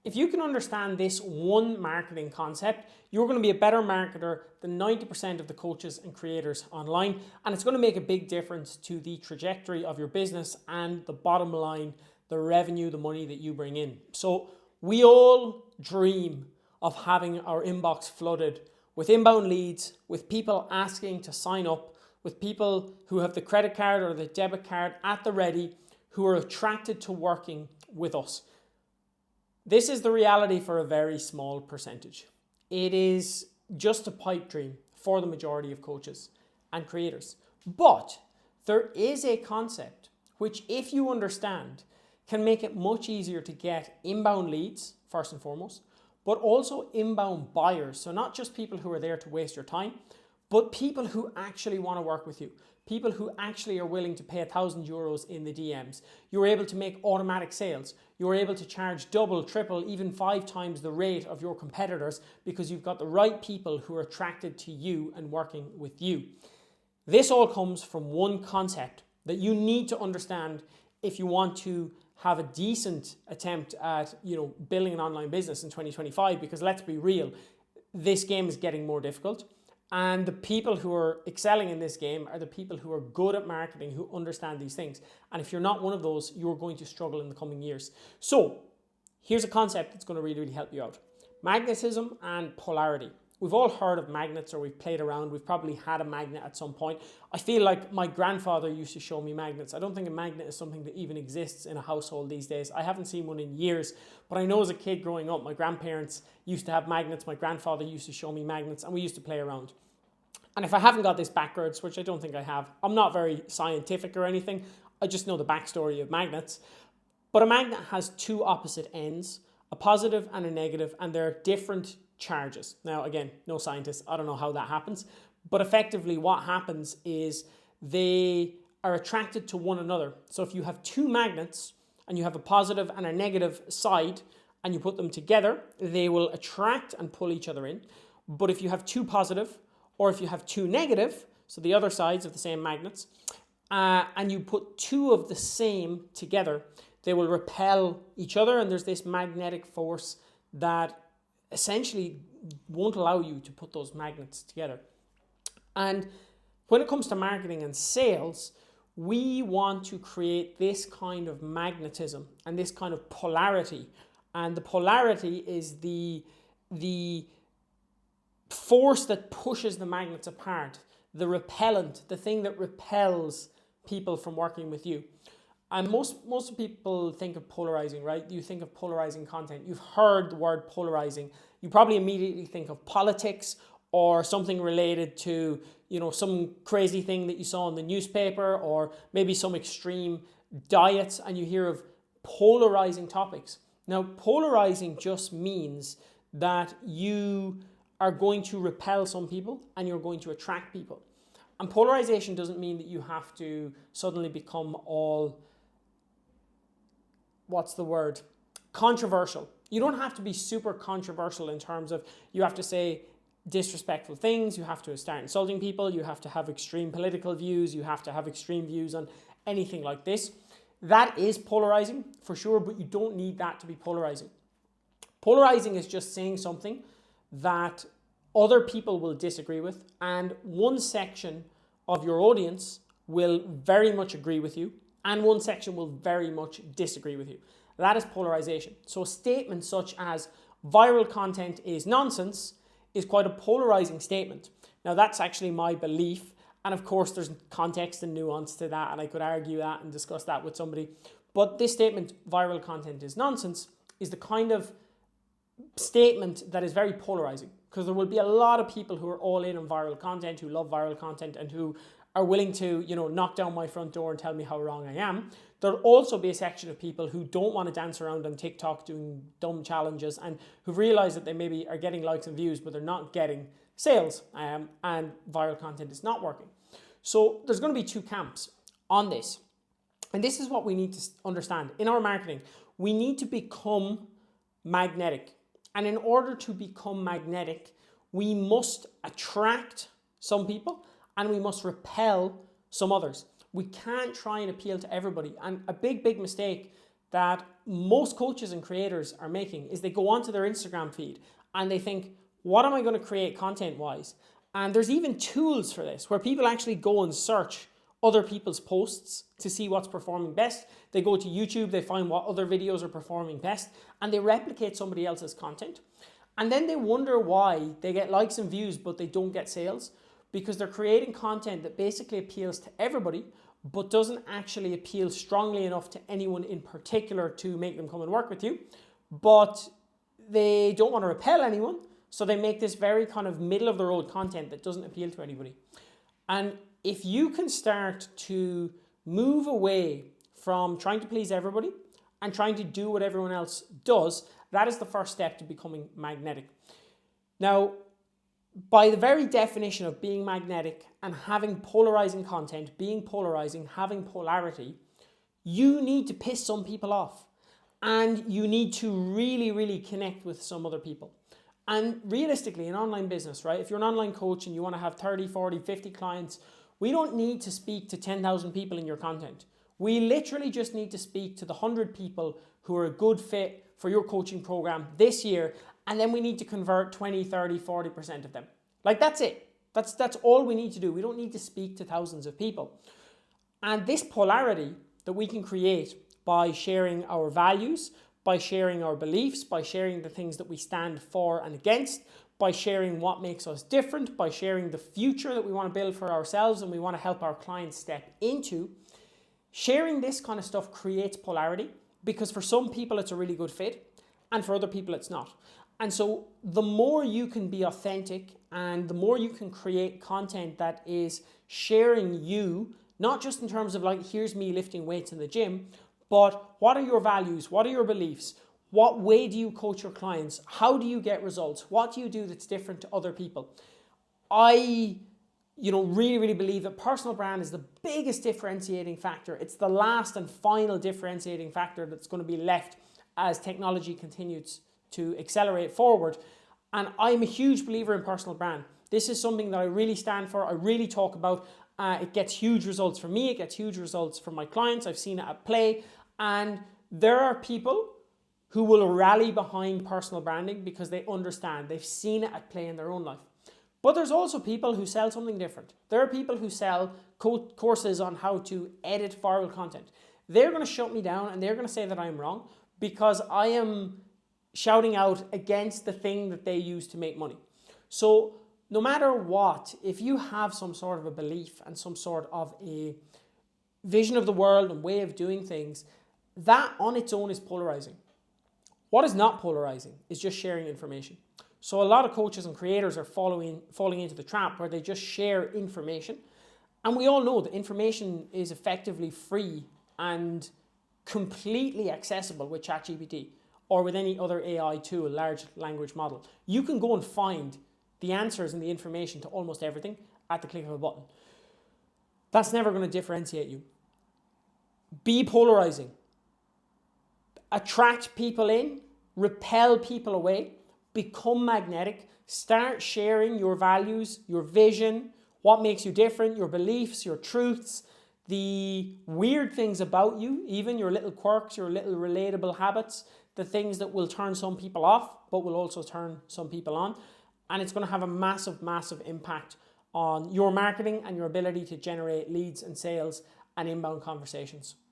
If you can understand this one marketing concept, you're going to be a better marketer than 90% of the coaches and creators online, and it's going to make a big difference to the trajectory of your business and the bottom line, the revenue, the money that you bring in. So we all dream of having our inbox flooded with inbound leads, with people asking to sign up, with people who have the credit card or the debit card at the ready, who are attracted to working with us. This is the reality for a very small percentage. It is just a pipe dream for the majority of coaches and creators. But there is a concept which, if you understand, can make it much easier to get inbound leads, first and foremost, but also inbound buyers. So not just people who are there to waste your time, but people who actually want to work with you. People who actually are willing to pay €1,000 in the DMs. You're able to make automatic sales. You're able to charge double, triple, even 5 times the rate of your competitors because you've got the right people who are attracted to you and working with you. This all comes from one concept that you need to understand if you want to have a decent attempt at, building an online business in 2025, because let's be real, this game is getting more difficult. And the people who are excelling in this game are the people who are good at marketing, who understand these things. And if you're not one of those, you're going to struggle in the coming years. So here's a concept that's going to really, really help you out. Magnetism and polarity. We've all heard of magnets, or we've played around. We've probably had a magnet at some point. I feel like my grandfather used to show me magnets. I don't think a magnet is something that even exists in a household these days. I haven't seen one in years, but I know as a kid growing up, my grandparents used to have magnets. My grandfather used to show me magnets, and we used to play around. And if I haven't got this backwards, which I don't think I have, I'm not very scientific or anything. I just know the backstory of magnets. But a magnet has 2 opposite ends, a positive and a negative, and they're different charges. Now, again, no scientist. I don't know how that happens. But effectively what happens is they are attracted to one another. So if you have 2 magnets and you have a positive and a negative side and you put them together, they will attract and pull each other in. But if you have 2 positive, or if you have 2 negative, so the other sides of the same magnets, and you put 2 of the same together, they will repel each other, and there's this magnetic force that essentially won't allow you to put those magnets together. And when it comes to marketing and sales, we want to create this kind of magnetism and this kind of polarity. And the polarity is the force that pushes the magnets apart, the repellent, the thing that repels people from working with you. And most people think of polarizing, right? You think of polarizing content. You've heard the word polarizing. You probably immediately think of politics or something related to, some crazy thing that you saw in the newspaper, or maybe some extreme diets, and you hear of polarizing topics. Now, polarizing just means that you are going to repel some people and you're going to attract people. And polarization doesn't mean that you have to suddenly become all, controversial. You don't have to be super controversial in terms of you have to say disrespectful things, you have to start insulting people, you have to have extreme political views, you have to have extreme views on anything like this. That is polarizing for sure, but you don't need that to be polarizing. Polarizing is just saying something that other people will disagree with, and one section of your audience will very much agree with you, and one section will very much disagree with you. That is polarization. So a statement such as viral content is nonsense is quite a polarizing statement. Now, that's actually my belief, and of course there's context and nuance to that, and I could argue that and discuss that with somebody. But this statement, viral content is nonsense, is the kind of statement that is very polarizing, because there will be a lot of people who are all in on viral content, who love viral content, and who are willing to, knock down my front door and tell me how wrong I am. There'll also be a section of people who don't want to dance around on TikTok doing dumb challenges, and who've realized that they maybe are getting likes and views, but they're not getting sales, and viral content is not working. So there's going to be 2 camps on this. And this is what we need to understand. In our marketing, we need to become magnetic. And in order to become magnetic, we must attract some people and we must repel some others. We can't try and appeal to everybody. And a big mistake that most coaches and creators are making is they go onto their Instagram feed and they think, what am I going to create content-wise? And there's even tools for this where people actually go and search other people's posts to see what's performing best. They go to YouTube, they find what other videos are performing best, and they replicate somebody else's content. And then they wonder why they get likes and views, but they don't get sales, because they're creating content that basically appeals to everybody, but doesn't actually appeal strongly enough to anyone in particular to make them come and work with you. But they don't want to repel anyone, so they make this very kind of middle of the road content that doesn't appeal to anybody. And if you can start to move away from trying to please everybody and trying to do what everyone else does, that is the first step to becoming magnetic. Now, by the very definition of being magnetic and having polarizing content, being polarizing, having polarity, you need to piss some people off and you need to really, really connect with some other people. And realistically, in online business, right, if you're an online coach and you want to have 30, 40, 50 clients, we don't need to speak to 10,000 people in your content. We literally just need to speak to the 100 people who are a good fit for your coaching program this year, and then we need to convert 20, 30, 40% of them. Like, that's it. That's all we need to do. We don't need to speak to thousands of people. And this polarity that we can create by sharing our values, by sharing our beliefs, by sharing the things that we stand for and against, by sharing what makes us different, by sharing the future that we want to build for ourselves and we want to help our clients step into, sharing this kind of stuff creates polarity, because for some people it's a really good fit and for other people it's not. And so the more you can be authentic and the more you can create content that is sharing you, not just in terms of like, here's me lifting weights in the gym, but what are your values? What are your beliefs? What way do you coach your clients? How do you get results? What do you do that's different to other people? I really, really believe that personal brand is the biggest differentiating factor. It's the last and final differentiating factor that's going to be left as technology continues to accelerate forward. And I'm a huge believer in personal brand. This is something that I really stand for. I really talk about. It gets huge results for me. It gets huge results for my clients. I've seen it at play. And there are people who will rally behind personal branding because they understand. They've seen it at play in their own life. But there's also people who sell something different. There are people who sell courses on how to edit viral content. They're going to shut me down and they're going to say that I'm wrong because I am shouting out against the thing that they use to make money. So no matter what, if you have some sort of a belief and some sort of a vision of the world and way of doing things, that on its own is polarizing. What is not polarizing is just sharing information. So a lot of coaches and creators are falling into the trap where they just share information. And we all know that information is effectively free and completely accessible with ChatGPT or with any other AI tool, large language model. You can go and find the answers and the information to almost everything at the click of a button. That's never going to differentiate you. Be polarizing. Attract people in, repel people away, become magnetic, start sharing your values, your vision, what makes you different, your beliefs, your truths, the weird things about you, even your little quirks, your little relatable habits, the things that will turn some people off, but will also turn some people on. And it's going to have a massive, massive impact on your marketing and your ability to generate leads and sales and inbound conversations.